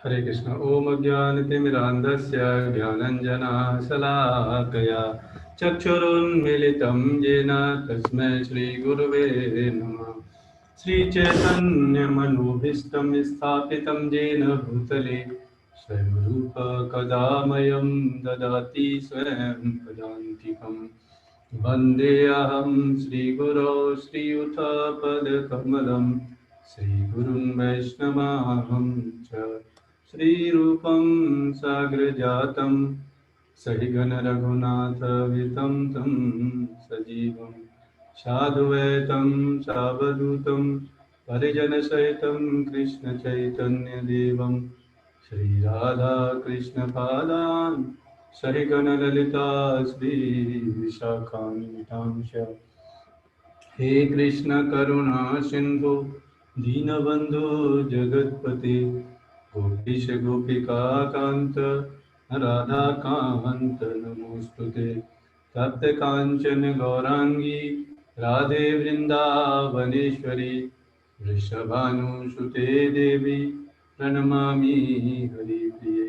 हरे कृष्ण। ओम अज्ञानतिमिरान्धस्य ज्ञानञ्जनशलाकया चक्षुरुन्मीलितं येन तस्मै श्रीगुरुवे नमः। श्रीचैतन्यमनोभीष्टं स्थापितं येन भूतले स्वयं रूप कदा मह्यं ददाति स्वयं पदान्तिकम्। वन्देऽहं श्रीगुरो श्रीयुतपदकमलं श्रीगुरुं वैष्णवाहं च श्रीरूपं साग्रजातं सहिगणरघुनाथवितं तं सजीवं साधुवैतं सावधूतं परिजनसहितं कृष्णचैतन्यदेवं श्रीराधाकृष्णपादान् सहिगणललिता श्रीविशाखान्वितांश। हे कृष्ण करुणा सिंधु दीनबंधु जगत्पते गोपीश गोपिका कांत राधा कांत नमोस्तुते। तप्त कांचन गौरांगी राधे वृंदावनेश्वरी वृषभानुसुते देवी प्रणमामि हरिप्रिये।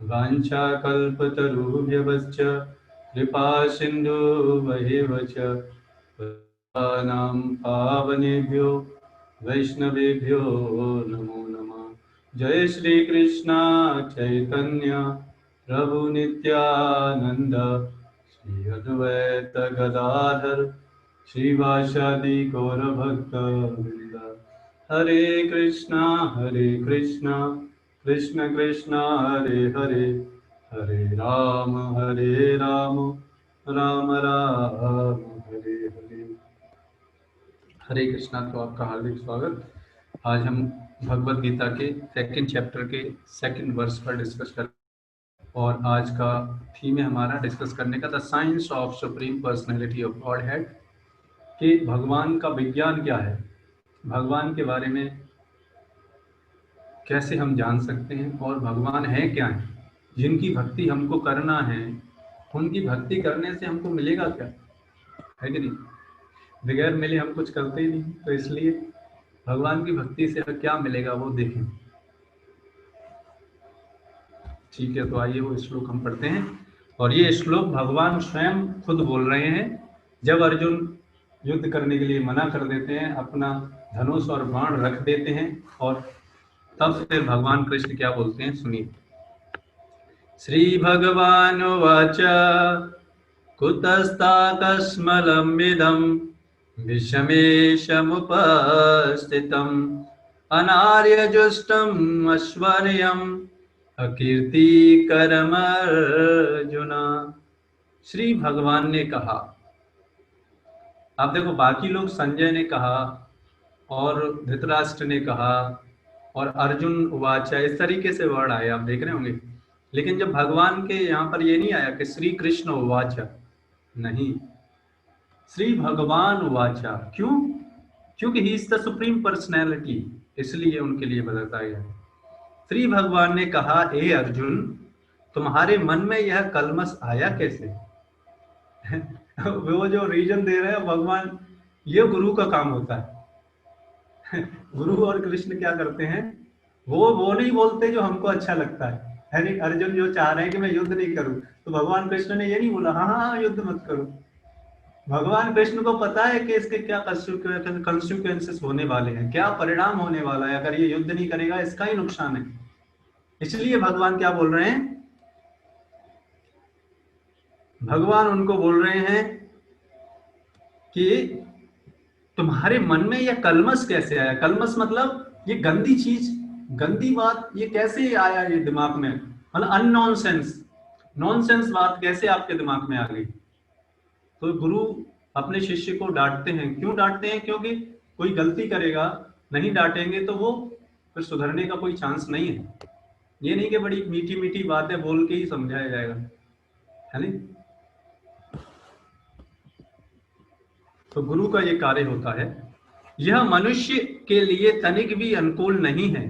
वाञ्छाकल्पतरुभ्यश्च कृपा सिन्धुभ्येव च पतितानां पावनेभ्यो वैष्णवेभ्यो नमो नमः। जय श्री कृष्ण चैतन्य प्रभु नित्यानंद श्री अद्वैत गदाधर श्रीवासादि गौरभक्तवृंद। हरे कृष्णा कृष्ण कृष्ण हरे हरे, हरे राम राम राम हरे हरे। हरे कृष्णा। तो आपका हार्दिक स्वागत। आज हम भगवत गीता के सेकंड चैप्टर के सेकंड वर्स पर डिस्कस कर, और आज का थीम है हमारा डिस्कस करने का the science of supreme personality of God head, कि भगवान का विज्ञान क्या है, भगवान के बारे में कैसे हम जान सकते हैं, और भगवान है क्या है, जिनकी भक्ति हमको करना है उनकी भक्ति करने से हमको मिलेगा क्या, है कि नहीं। बगैर मिले हम कुछ करते ही नहीं, तो इसलिए भगवान की भक्ति से क्या मिलेगा वो देखें। ठीक है, तो आइए वो श्लोक हम पढ़ते हैं। और ये श्लोक भगवान स्वयं खुद बोल रहे हैं जब अर्जुन युद्ध करने के लिए मना कर देते हैं, अपना धनुष और बाण रख देते हैं, और तब फिर भगवान कृष्ण क्या बोलते हैं सुनिए। श्री भगवानुवाच कुतस्ताकस्मलमिदं विषमेशमुपस्थितम् अनार्यजुष्टम् ऐश्वर्यम् अकीर्तिकरमर्जुन। श्री भगवान ने कहा, आप देखो बाकी लोग संजय ने कहा और धृतराष्ट्र ने कहा और अर्जुन उवाच, इस तरीके से वर्ड आए, आप देख रहे होंगे। लेकिन जब भगवान के यहाँ पर ये नहीं आया कि श्री कृष्ण उवाच, नहीं, श्री भगवान उवाच। क्यों? क्योंकि he is the supreme personality, इसलिए उनके लिए बताया है। श्री भगवान ने कहा, हे अर्जुन, तुम्हारे मन में यह कलमश आया कैसे? वो जो रीजन दे रहे हैं भगवान, ये गुरु का काम होता है। गुरु और कृष्ण क्या करते हैं, वो नहीं बोलते जो हमको अच्छा लगता है नहीं। अर्जुन जो चाह रहे हैं कि मैं युद्ध नहीं करूं, तो भगवान कृष्ण ने ये नहीं बोला हाँ युद्ध मत करो। भगवान कृष्ण को पता है कि इसके क्या कंसिक्वेंसेस होने वाले हैं, क्या परिणाम होने वाला है, अगर ये युद्ध नहीं करेगा इसका ही नुकसान है। इसलिए भगवान क्या बोल रहे हैं, भगवान उनको बोल रहे हैं कि तुम्हारे मन में यह कलमश कैसे आया। कलमश मतलब ये गंदी चीज, गंदी बात, ये कैसे आया ये दिमाग में, मतलब नॉनसेंस बात कैसे आपके दिमाग में आ गई। तो गुरु अपने शिष्य को डांटते हैं। क्यों डांटते हैं? क्योंकि कोई गलती करेगा, नहीं डांटेंगे तो वो फिर सुधरने का कोई चांस नहीं है। ये नहीं कि बड़ी मीठी मीठी बातें बोल के ही समझाया जाएगा, है नहीं। तो गुरु का ये कार्य होता है। यह मनुष्य के लिए तनिक भी अनुकूल नहीं है।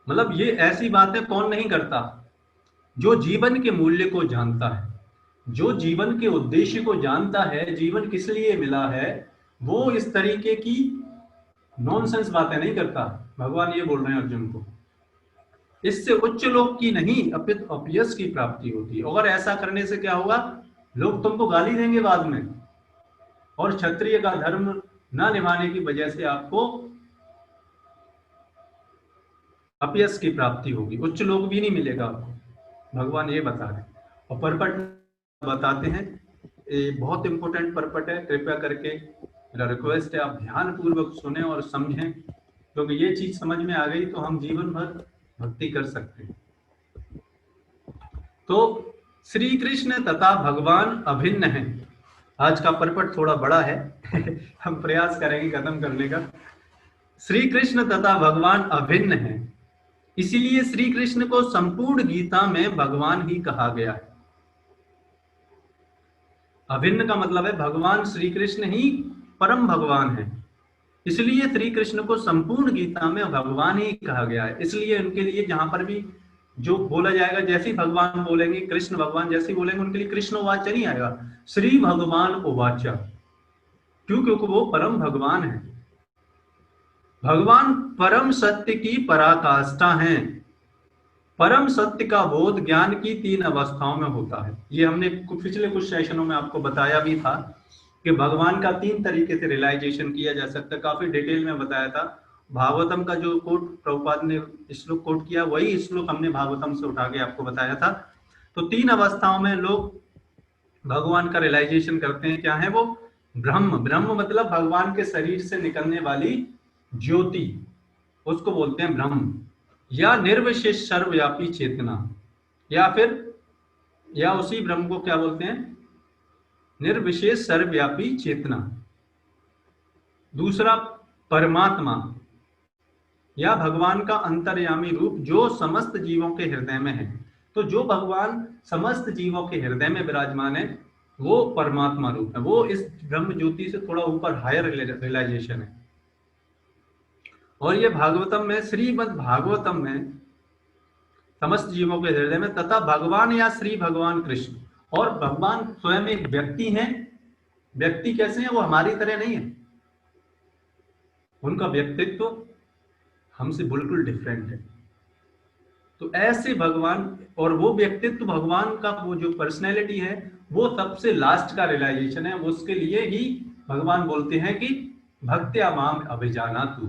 मतलब ये ऐसी बातें कौन नहीं करता, जो जीवन के मूल्य को जानता है, जो जीवन के उद्देश्य को जानता है, जीवन किस लिए मिला है, वो इस तरीके की नॉनसेंस बातें नहीं करता। भगवान ये बोल रहे हैं अर्जुन को। इससे उच्च लोक की नहीं अपितु अपयश की प्राप्ति होती है। अगर ऐसा करने से क्या होगा, लोग तुमको गाली देंगे बाद में, और क्षत्रिय का धर्म न निभाने की वजह से आपको अपयश की प्राप्ति होगी, उच्च लोक भी नहीं मिलेगा आपको, भगवान ये बता रहे हैं। और परपट बताते हैं, ये बहुत इंपॉर्टेंट परपट है, कृपया करके मेरा रिक्वेस्ट है आप ध्यान पूर्वक सुने और समझें, क्योंकि ये चीज समझ में आ गई तो हम जीवन भर भक्ति कर सकते हैं। तो श्री कृष्ण तथा भगवान अभिन्न हैं। आज का परपट थोड़ा बड़ा है हम प्रयास करेंगे खत्म करने का। श्री कृष्ण तथा भगवान अभिन्न हैं, इसीलिए श्री कृष्ण को संपूर्ण गीता में भगवान ही कहा गया है। अभिन्न का मतलब है भगवान श्री कृष्ण ही परम भगवान है, इसलिए श्री कृष्ण को संपूर्ण गीता में भगवान ही कहा गया है। इसलिए उनके लिए जहां पर भी जो बोला जाएगा, जैसे ही भगवान बोलेंगे, कृष्ण भगवान जैसे ही बोलेंगे, उनके लिए कृष्ण उवाच नहीं आएगा, श्री भगवान उवाच। क्यों? क्योंकि वो परम भगवान है। भगवान परम सत्य की पराकाष्ठा हैं। परम सत्य का बोध ज्ञान की 3 अवस्थाओं में होता है। ये हमने पिछले कुछ सेशनों में आपको बताया भी था कि भगवान का 3 तरीके से रियलाइजेशन किया जा सकता है, काफी डिटेल में बताया था। भागवतम का जो कोट प्रभुपाद ने श्लोक कोट किया, वही श्लोक हमने भागवतम से उठा के आपको बताया था। तो 3 अवस्थाओं में लोग भगवान का रियलाइजेशन करते हैं। क्या है वो? ब्रह्म। ब्रह्म मतलब भगवान के शरीर से निकलने वाली ज्योति, उसको बोलते हैं ब्रह्म, या निर्विशेष सर्वव्यापी चेतना, या उसी ब्रह्म को क्या बोलते हैं? निर्विशेष सर्वव्यापी चेतना। दूसरा परमात्मा, या भगवान का अंतर्यामी रूप जो समस्त जीवों के हृदय में है। तो जो भगवान समस्त जीवों के हृदय में विराजमान है वो परमात्मा रूप है, वो इस ब्रह्म ज्योति से थोड़ा ऊपर हायर रियलाइजेशन है। और ये भागवतम में, श्रीमद् भागवतम में समस्त जीवों के हृदय में, तथा भगवान या श्री भगवान कृष्ण, और भगवान स्वयं एक व्यक्ति हैं। व्यक्ति कैसे हैं? वो हमारी तरह नहीं है, उनका व्यक्तित्व हमसे बिल्कुल डिफरेंट है। तो ऐसे भगवान, और वो व्यक्तित्व भगवान का, वो जो पर्सनैलिटी है वो सबसे लास्ट का रियलाइजेशन है। उसके लिए ही भगवान बोलते हैं कि भक्त्या माम अभिजानातु।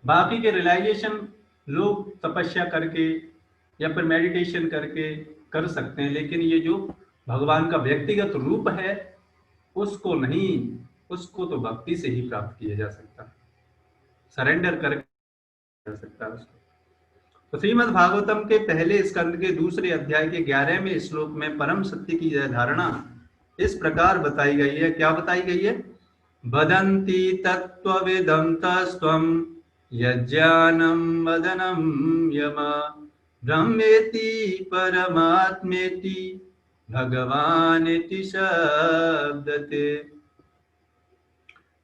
बाकी के रियलाइजेशन लोग तपस्या करके या फिर मेडिटेशन करके कर सकते हैं, लेकिन ये जो भगवान का व्यक्तिगत रूप है उसको नहीं, उसको तो भक्ति से ही प्राप्त किया जा सकता है, सरेंडर करके जा सकता है उसको। तो श्रीमद् भागवतम के पहले स्कंद के दूसरे अध्याय के 11वें श्लोक में परम सत्य की यह धारणा इस प्रकार बताई गई है। क्या बताई गई है? वदन्ति तत्त्वविदं तस्त्वं यज्ञानं वदनं यम ब्रह्मेति परमात्मेति भगवानेति शब्दते।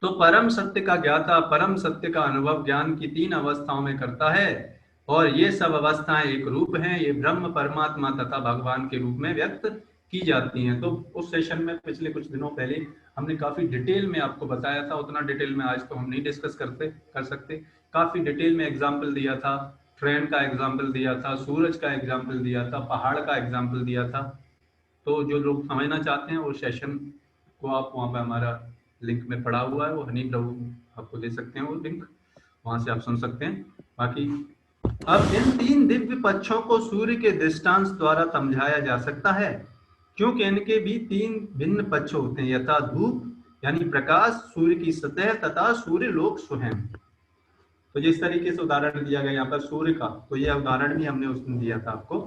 तो परम सत्य का ज्ञाता परम सत्य का अनुभव ज्ञान की 3 अवस्थाओं में करता है, और ये सब अवस्थाएं एक रूप हैं, ये ब्रह्म, परमात्मा तथा भगवान के रूप में व्यक्त की जाती हैं। तो उस सेशन में पिछले कुछ दिनों पहले हमने काफी डिटेल में आपको बताया था, उतना डिटेल में आज तो हम नहीं डिस्कस कर सकते। काफी डिटेल में एग्जाम्पल दिया था, ट्रेन का एग्जाम्पल दिया था, सूरज का एग्जाम्पल दिया था, पहाड़ का एग्जाम्पल दिया था। तो जो लोग समझना चाहते हैं वो सेशन को आप वहाँ पे हमारा लिंक में पड़ा हुआ है, वो हनी प्रभु आपको दे सकते हैं, वो लिंक वहां से आप सुन सकते हैं। बाकी अब इन 3 दिव्य पक्षों को सूर्य के दृष्टांत द्वारा समझाया जा सकता है, क्योंकि इनके भी 3 भिन्न पक्ष होते हैं, यथा धूप यानी प्रकाश, सूर्य की सतह तथा सूर्य लोक स्वयं। तो जिस तरीके से उदाहरण दिया गया यहाँ पर सूर्य का, तो यह उदाहरण भी हमने उसमें दिया था आपको।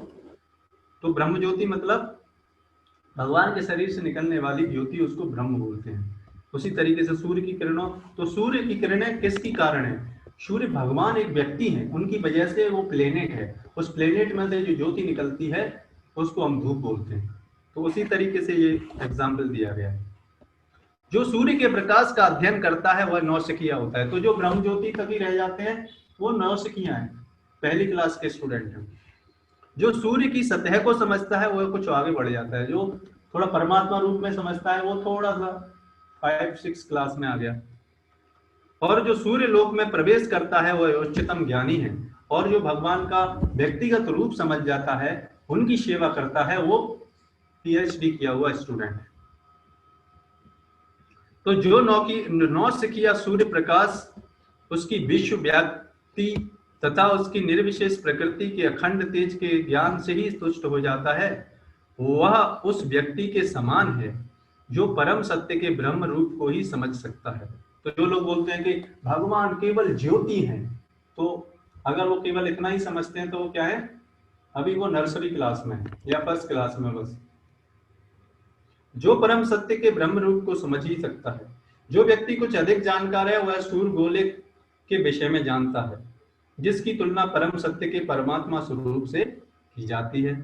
तो ब्रह्म ज्योति मतलब भगवान के शरीर से निकलने वाली ज्योति, उसको ब्रह्म बोलते हैं। उसी तरीके से सूर्य की किरणों, तो सूर्य की किरणें किसकी कारण है? सूर्य भगवान एक व्यक्ति हैं, उनकी वजह से वो प्लेनेट है, उस प्लेनेट में से जो ज्योति निकलती है उसको हम धूप बोलते हैं। तो उसी तरीके से ये एग्जाम्पल दिया गया है। जो सूर्य के प्रकाश का अध्ययन करता है वह नौसिखिया होता है। तो जो ब्रह्म ज्योति तक ही रह जाते हैं वो नौसिखिया हैं, पहली क्लास के स्टूडेंट हैं। जो सूर्य की सतह को समझता है वह कुछ आगे बढ़ जाता है, जो थोड़ा परमात्मा रूप में समझता है वो थोड़ा सा 5-6 क्लास में आ गया। और जो सूर्य लोक में प्रवेश करता है वह उच्चतम ज्ञानी है, और जो भगवान का व्यक्तिगत रूप समझ जाता है, उनकी सेवा करता है, वो पीएचडी किया हुआ स्टूडेंट है। तो जो नौ सिखिया सूर्य प्रकाश उसकी विश्व व्याप्ति तथा उसकी निर्विशेष प्रकृति के अखंड तेज के ज्ञान से ही तुष्ट हो जाता है, वह उस व्यक्ति के समान है जो परम सत्य के ब्रह्म रूप को ही समझ सकता है। तो जो लोग बोलते हैं कि भगवान केवल ज्योति हैं, तो अगर वो केवल इतना ही समझते हैं तो वो क्या है, अभी वो नर्सरी क्लास में है या फर्स्ट क्लास में बस। जो परम सत्य के ब्रह्म रूप को समझ ही सकता है। जो व्यक्ति कुछ अधिक जानकार है वह सूर्य गोले के विषय में जानता है, जिसकी तुलना परम सत्य के परमात्मा स्वरूप से की जाती है।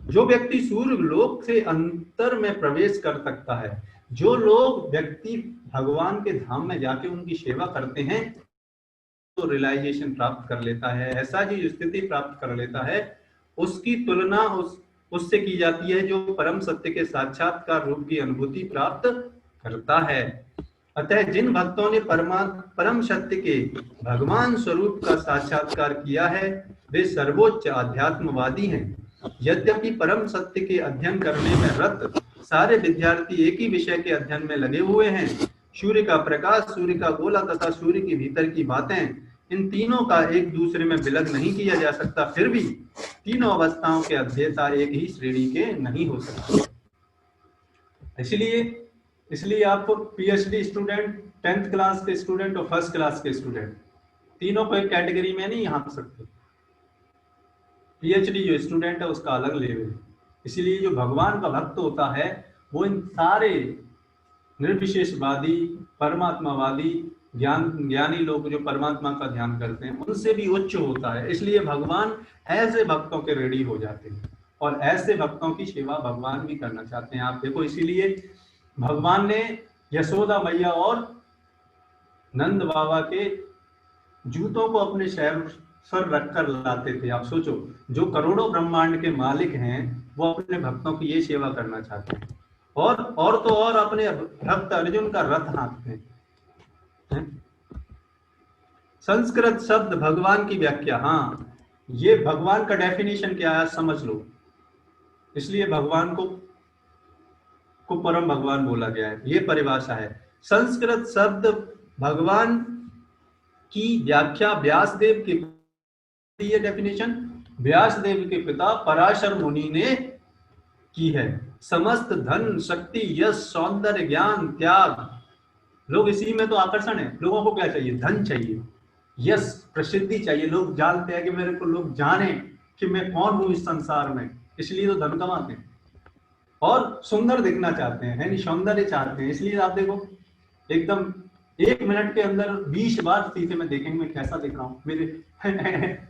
जो व्यक्ति सूर्य लोक से अंतर में प्रवेश कर सकता है, जो लोग व्यक्ति भगवान के धाम में जाके उनकी सेवा करते हैं तो रियलाइजेशन प्राप्त कर लेता है, ऐसा ही स्थिति प्राप्त कर लेता है, उसकी तुलना उससे की जाती है जो परम सत्य के साक्षात्कार रूप की अनुभूति प्राप्त करता है। अतः जिन भक्तों ने परम सत्य के भगवान स्वरूप का साक्षात्कार किया है वे सर्वोच्च आध्यात्मवादी हैं। यद्यपि परम सत्य के अध्ययन करने में रत सारे विद्यार्थी एक ही विषय के अध्ययन में लगे हुए हैं, सूर्य का प्रकाश, सूर्य का गोला तथा सूर्य के भीतर की बातें, इन तीनों का एक दूसरे में विलग नहीं किया जा सकता, फिर भी तीनों अवस्थाओं के अध्येता एक ही श्रेणी के नहीं हो सकते। इसलिए आप पीएचडी स्टूडेंट, 10th क्लास के स्टूडेंट और फर्स्ट क्लास के स्टूडेंट, तीनों को एक कैटेगरी में नहीं आंक सकते। पीएचडी जो स्टूडेंट है उसका अलग लेवल है। इसीलिए जो भगवान का भक्त होता है वो इन सारे निर्विशेषवादी, परमात्मावादी, ज्ञानी लोग जो परमात्मा का ध्यान करते हैं उनसे भी उच्च होता है। इसलिए भगवान ऐसे भक्तों के रेडी हो जाते हैं और ऐसे भक्तों की सेवा भगवान भी करना चाहते हैं। आप देखो, इसीलिए भगवान ने यशोदा मैया और नंद बाबा के जूतों को अपने शहर पर रखकर लाते थे। आप सोचो, जो करोड़ों ब्रह्मांड के मालिक हैं वो अपने भक्तों की ये सेवा करना चाहते हैं, और तो और अपने भक्त अर्जुन का रथ हाँकते हैं। संस्कृत शब्द भगवान की व्याख्या, हाँ, ये भगवान का डेफिनेशन क्या है समझ लो। इसलिए भगवान को परम भगवान बोला गया है, ये परिभाषा है। संस्कृत शब्द भगवान की व्याख्या व्यासदेव के, ये डेफिनेशन व्यासदेव के पिता पराशर मुनि ने की है। समस्त धन, शक्ति, यश, सौंदर्य, ज्ञान, त्याग, लोग इसी में तो आकर्षण है। लोगों को क्या चाहिए? धन चाहिए, यश, प्रसिद्धि चाहिए। लोग जानते हैं कि मेरे को लोग जाने कि मैं कौन हूं इस संसार में, इसलिए तो धन कमाते हैं। और सुंदर दिखना चाहते हैं, यानी सौंदर्य चाहते हैं, इसलिए आप देखो एकदम 1 मिनट के अंदर 20 बार शीशे में देखेंगे मैं कैसा दिख रहा हूँ मेरे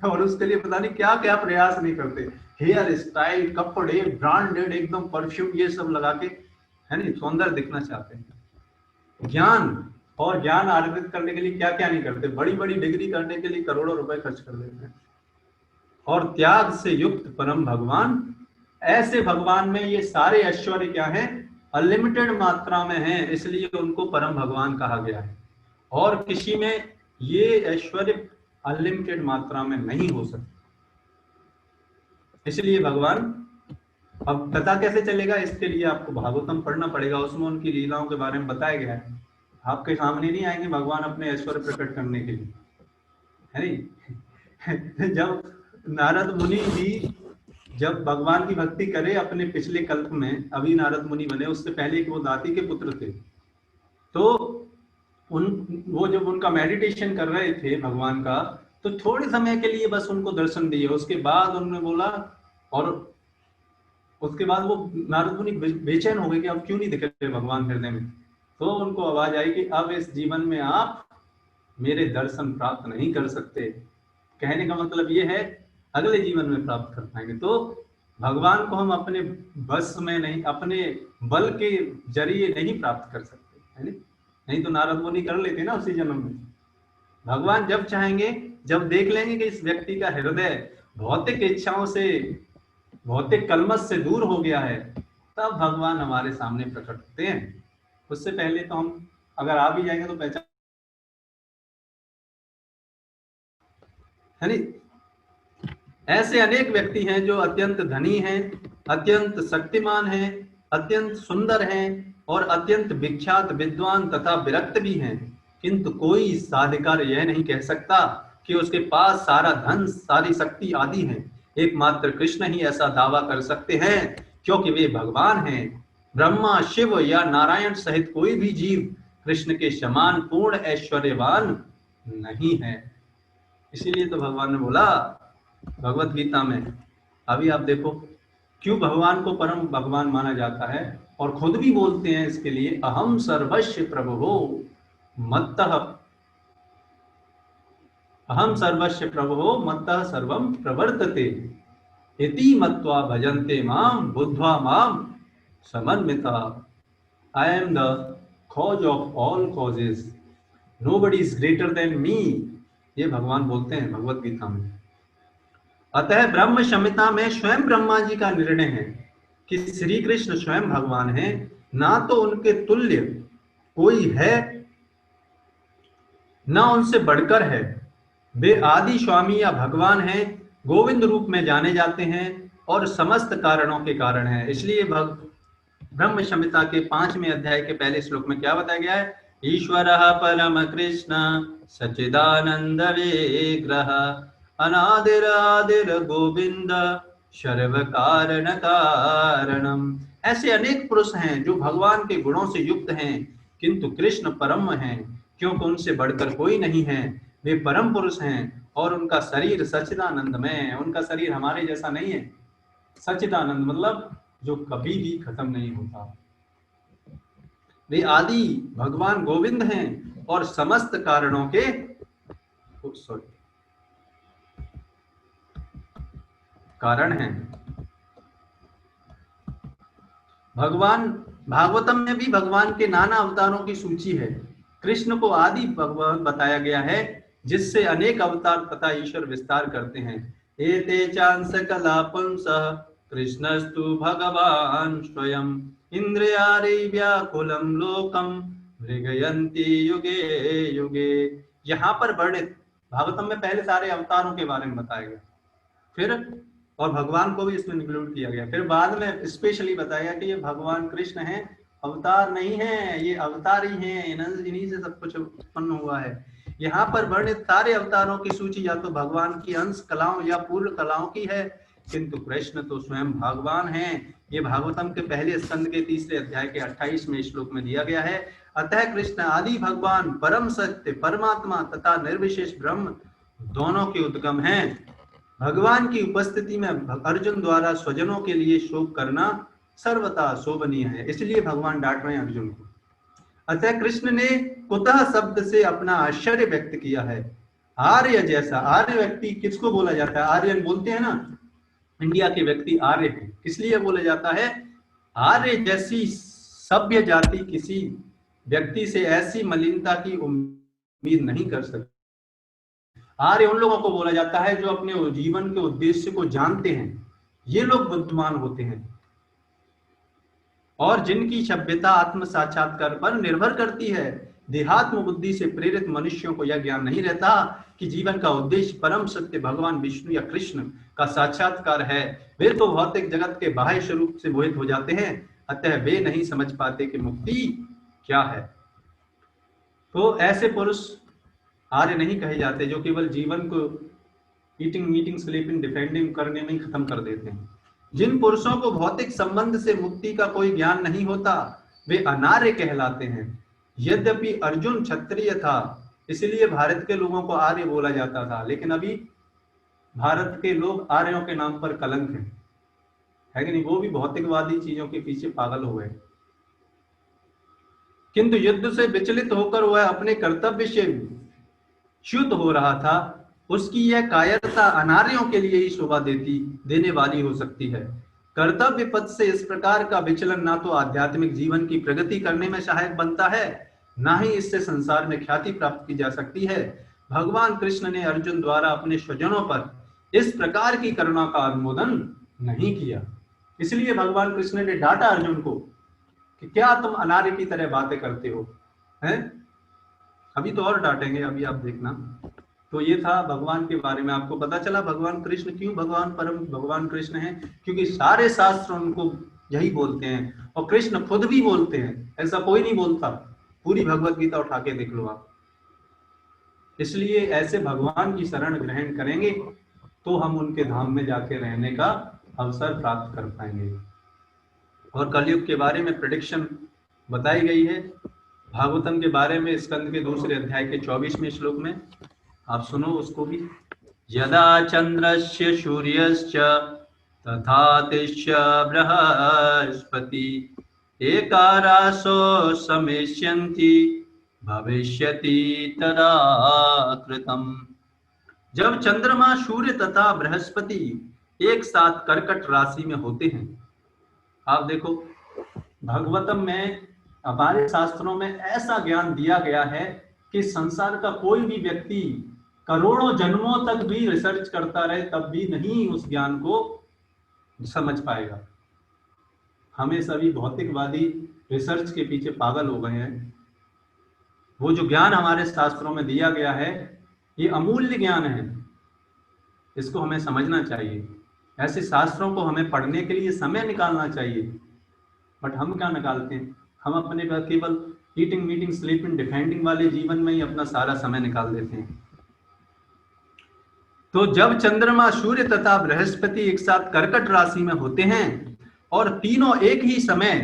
और उसके लिए पता नहीं क्या क्या प्रयास नहीं करते, हेयर स्टाइल, कपड़े ब्रांडेड, एकदम परफ्यूम, ये सब लगा के, है नहीं, सौंदर्य दिखना चाहते हैं। ज्ञान, और ज्ञान अर्जित करने के लिए क्या क्या नहीं करते, बड़ी बड़ी डिग्री करने के लिए करोड़ों रुपए खर्च कर देते हैं। और त्याग से युक्त परम भगवान, ऐसे भगवान में ये सारे ऐश्वर्य क्या हैं? अनलिमिटेड मात्रा में हैं, इसलिए उनको परम भगवान कहा गया है। और किसी में ये ऐश्वर्य अनलिमिटेड मात्रा में नहीं हो सकता, इसलिए भगवान, अब पता कैसे चलेगा? इसके लिए आपको भागवतम पढ़ना पड़ेगा, उसमें उनकी लीलाओं के बारे में बताया गया है। आपके सामने नहीं आएंगे भगवान अपने ऐश्वर्य प्रकट करने के लिए, है नहीं जब नारद मुनि भी जब भगवान की भक्ति करे अपने पिछले कल्प में, अभी नारद मुनि बने, उससे पहले कि वो दाती के पुत्र थे, तो वो जब उनका मेडिटेशन कर रहे थे भगवान का, तो थोड़े समय के लिए बस उनको दर्शन दिए। उसके बाद उन्होंने बोला, और उसके बाद वो नारद मुनि बेचैन हो गए कि अब क्यों नहीं दिख रहे भगवान हृदय में। तो उनको आवाज आई कि अब इस जीवन में आप मेरे दर्शन प्राप्त नहीं कर सकते। कहने का मतलब ये है अगले जीवन में प्राप्त कर पाएंगे। तो भगवान को हम अपने बस में नहीं, अपने बल के जरिए नहीं प्राप्त कर सकते, है नहीं तो नारद मुनि कर लेते ना उसी जन्म में। भगवान जब चाहेंगे, जब देख लेंगे कि इस व्यक्ति का हृदय भौतिक इच्छाओं से, भौतिक कलमश से दूर हो गया है, तब भगवान हमारे सामने प्रकट होते हैं। उससे पहले तो हम अगर आ भी जाएंगे तो पहचान। यानी ऐसे अनेक व्यक्ति हैं जो अत्यंत धनी हैं, अत्यंत शक्तिमान हैं, अत्यंत सुंदर हैं और अत्यंत विख्यात विद्वान तथा विरक्त भी हैं, किंतु कोई साधिकार यह नहीं कह सकता कि उसके पास सारा धन, सारी शक्ति आदि है। एकमात्र कृष्ण ही ऐसा दावा कर सकते हैं, क्योंकि वे भगवान हैं। ब्रह्मा, शिव या नारायण सहित कोई भी जीव कृष्ण के समान पूर्ण ऐश्वर्यवान नहीं है। इसीलिए तो भगवान ने बोला भगवत गीता में, अभी आप देखो क्यों भगवान को परम भगवान माना जाता है, और खुद भी बोलते हैं इसके लिए, अहम सर्वस्व प्रभुः मत्तः, अहम सर्वस्व प्रभुः मत्तः सर्वं प्रवर्तते इति मत्वा भजन्ते माम बुद्ध्वा माम समन्विता। I am the cause of all causes. Nobody is greater than me. ये भगवान बोलते हैं भगवत गीता में। अतः ब्रह्म संहिता में स्वयं ब्रह्मा जी का निर्णय है कि श्री कृष्ण स्वयं भगवान हैं, ना तो उनके तुल्य कोई है, ना उनसे बढ़कर है। वे आदि स्वामी या भगवान हैं, गोविंद रूप में जाने जाते हैं और समस्त कारणों के कारण हैं। इसलिए ब्रह्म संहिता के 5वें अध्याय के पहले श्लोक में क्या बताया गया है? ईश्वरः परम कृष्ण सच्चिदानंद विग्रह अनादिर आदिर गोविंद सर्व कारण कारणम। ऐसे अनेक पुरुष हैं जो भगवान के गुणों से युक्त हैं, किंतु कृष्ण परम हैं, क्योंकि उनसे बढ़कर कोई नहीं है। वे परम पुरुष हैं और उनका शरीर सच्चिदानंदमय है। उनका शरीर हमारे जैसा नहीं है। सच्चिदानंद मतलब जो कभी भी खत्म नहीं होता। वे आदि भगवान गोविंद हैं और समस्त कारणों के कारण हैं। भगवान भागवतम में भी भगवान के नाना अवतारों की सूची है। कृष्ण को आदि भगवान बताया गया है, जिससे अनेक अवतार तथा ईश्वर विस्तार करते हैं। एते चांस कला पुंसः कृष्णस्तु भगवान स्वयं इंद्रियारि व्याकुलं लोकम मृगयन्ति युगे युगे। यहाँ पर वर्णित भागवतम में पहले सारे अवतारों के बारे में बताया गया, फिर और भगवान को भी इसमें इंक्लूड किया गया, फिर बाद में स्पेशली बताया कि ये भगवान कृष्ण हैं, अवतार नहीं है, ये अवतार ही हैं, इन्हीं से सब कुछ उत्पन्न हुआ है। यहाँ पर वर्णित सारे अवतारों की सूची या तो भगवान की अंश कलाओं या पूर्ण कलाओं की है, किंतु कृष्ण तो स्वयं भगवान हैं। ये भागवतम के पहले स्कंद के 3 अध्याय के 28वें श्लोक में दिया गया है। अतः कृष्ण आदि भगवान, परम सत्य, परमात्मा तथा निर्विशेष ब्रह्म दोनों के उद्गम हैं। भगवान की उपस्थिति में अर्जुन द्वारा स्वजनों के लिए शोक करना सर्वथा शोभनीय है। इसलिए भगवान डांट रहे हैं अर्जुन को। अतः कृष्ण ने कुतः शब्द से अपना आश्चर्य व्यक्त किया है। आर्य जैसा, आर्य व्यक्ति किसको बोला जाता है? आर्यन बोलते हैं ना, इंडिया के व्यक्ति आर्य हैं। किस लिए बोला जाता है? आर्य जैसी सभ्य जाति किसी व्यक्ति से ऐसी मलिनता की उम्मीद नहीं कर सकती। आर्य उन लोगों को बोला जाता है जो अपने जीवन के उद्देश्य को जानते हैं। ये लोग बुद्धिमान होते हैं और जिनकी सभ्यता आत्म साक्षात्कार पर निर्भर करती है। देहात्म बुद्धि से प्रेरित मनुष्यों को यह ज्ञान नहीं रहता कि जीवन का उद्देश्य परम सत्य भगवान विष्णु या कृष्ण का साक्षात्कार है। वे तो भौतिक जगत के बाह्य स्वरूप से मोहित हो जाते हैं, अतः वे नहीं समझ पाते कि मुक्ति क्या है। तो ऐसे पुरुष आर्य नहीं कहे जाते जो केवल जीवन को ईटिंग मीटिंग स्लीपिंग डिफेंडिंग करने में खत्म कर देते हैं। जिन पुरुषों को भौतिक संबंध से मुक्ति का कोई ज्ञान नहीं होता, वे अनार्य कहलाते हैं। यद्यपि अर्जुन क्षत्रिय था, इसलिए भारत के लोगों को आर्य बोला जाता था, लेकिन अभी भारत के लोग आर्यों के नाम पर कलंक है कि नहीं? वो भी भौतिकवादी चीजों के पीछे पागल हो गए। किंतु युद्ध से विचलित होकर वह अपने कर्तव्य से च्युत हो रहा था। उसकी यह कायरता अनार्यों के लिए ही शोभा देने वाली हो सकती है। कर्तव्य पथ से इस प्रकार का विचलन ना तो आध्यात्मिक जीवन की प्रगति करने में सहायक बनता है, ना ही इससे संसार में ख्याति प्राप्त की जा सकती है। भगवान कृष्ण ने अर्जुन द्वारा अपने स्वजनों पर इस प्रकार की करुणा का अनुमोदन नहीं किया। इसलिए भगवान कृष्ण ने डांटा अर्जुन को कि क्या तुम अनार्य की तरह बातें करते हो, हैं? अभी तो और डांटेंगे, अभी आप देखना। तो ये था भगवान के बारे में। आपको पता चला भगवान कृष्ण क्यों भगवान कृष्ण हैं, क्योंकि सारे शास्त्र उनको यही बोलते हैं, और कृष्ण खुद भी बोलते हैं, ऐसा कोई नहीं बोलता। पूरी भगवत गीता उठा के देख लो आप। इसलिए ऐसे भगवान की शरण ग्रहण करेंगे तो हम उनके धाम में जाके रहने का अवसर प्राप्त कर पाएंगे। और कलयुग के बारे में प्रेडिक्शन बताई गई है भागवतम के बारे में, स्कंद के दूसरे अध्याय के 24वें श्लोक में। आप सुनो उसको भी। यदा चंद्रस्य सूर्यश्च तथा तिष्य बृहस्पति एकारासो समेष्यन्ति भविष्यति तदा कृतम्। जब चंद्रमा, सूर्य तथा बृहस्पति एक साथ कर्कट राशि में होते हैं, आप देखो भागवतम में, हमारे शास्त्रों में ऐसा ज्ञान दिया गया है कि संसार का कोई भी व्यक्ति करोड़ों जन्मों तक भी रिसर्च करता रहे तब भी नहीं उस ज्ञान को समझ पाएगा। हमें सभी भौतिकवादी रिसर्च के पीछे पागल हो गए हैं। वो जो ज्ञान हमारे शास्त्रों में दिया गया है ये अमूल्य ज्ञान है, इसको हमें समझना चाहिए। ऐसे शास्त्रों को हमें पढ़ने के लिए समय निकालना चाहिए, बट हम क्या निकालते हैं? हम अपने केवल ईटिंग मीटिंग स्लीपिंग डिफेंडिंग वाले जीवन में ही अपना सारा समय निकाल देते हैं। तो जब चंद्रमा, सूर्य तथा बृहस्पति एक साथ कर्कट राशि में होते हैं और तीनों एक ही समय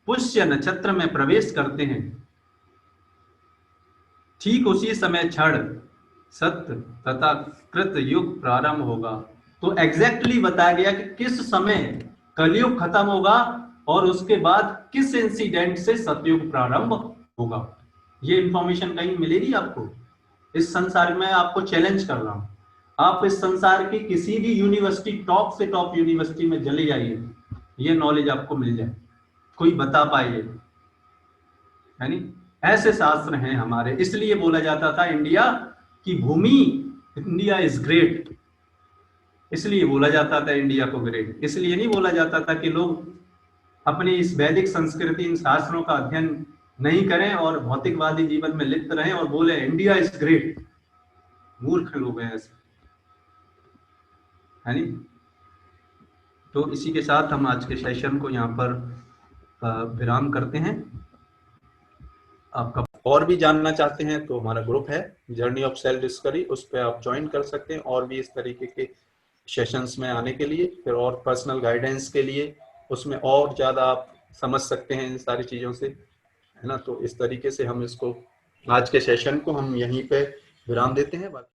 पुष्य नक्षत्र में प्रवेश करते हैं, ठीक उसी समय क्षण सत्य तथा कृत युग प्रारंभ होगा। तो एग्जैक्टली बताया गया कि किस समय कलयुग खत्म होगा और उसके बाद किस इंसिडेंट से सतयुग प्रारंभ होगा। ये इंफॉर्मेशन कहीं मिलेगी आपको? इस संसार में आपको चैलेंज कर रहा हूं, आप इस संसार की किसी भी यूनिवर्सिटी, टॉप से टॉप यूनिवर्सिटी में चले जाइए, ये नॉलेज आपको मिल जाए, कोई बता पाए, यानी ऐसे शास्त्र हैं हमारे। इसलिए बोला जाता था इंडिया की भूमि, इंडिया इज ग्रेट, इसलिए बोला जाता था इंडिया को ग्रेट। इसलिए नहीं बोला जाता था कि लोग अपनी इस वैदिक संस्कृति, इन शास्त्रों का अध्ययन नहीं करें और भौतिकवादी जीवन में लिप्त रहें और बोले इंडिया इज ग्रेट। मूर्ख लोग हैं ऐसे, है नहीं? तो इसी के साथ हम आज के सेशन को यहाँ पर विराम करते हैं। आपका और भी जानना चाहते हैं तो हमारा ग्रुप है जर्नी ऑफ सेल्फ डिस्कवरी, उस पर आप ज्वाइन कर सकते हैं और भी इस तरीके के सेशंस में आने के लिए, फिर और पर्सनल गाइडेंस के लिए, उसमें और ज़्यादा आप समझ सकते हैं इन सारी चीज़ों से, है ना? तो इस तरीके से हम इसको, आज के सेशन को हम यहीं पे विराम देते हैं।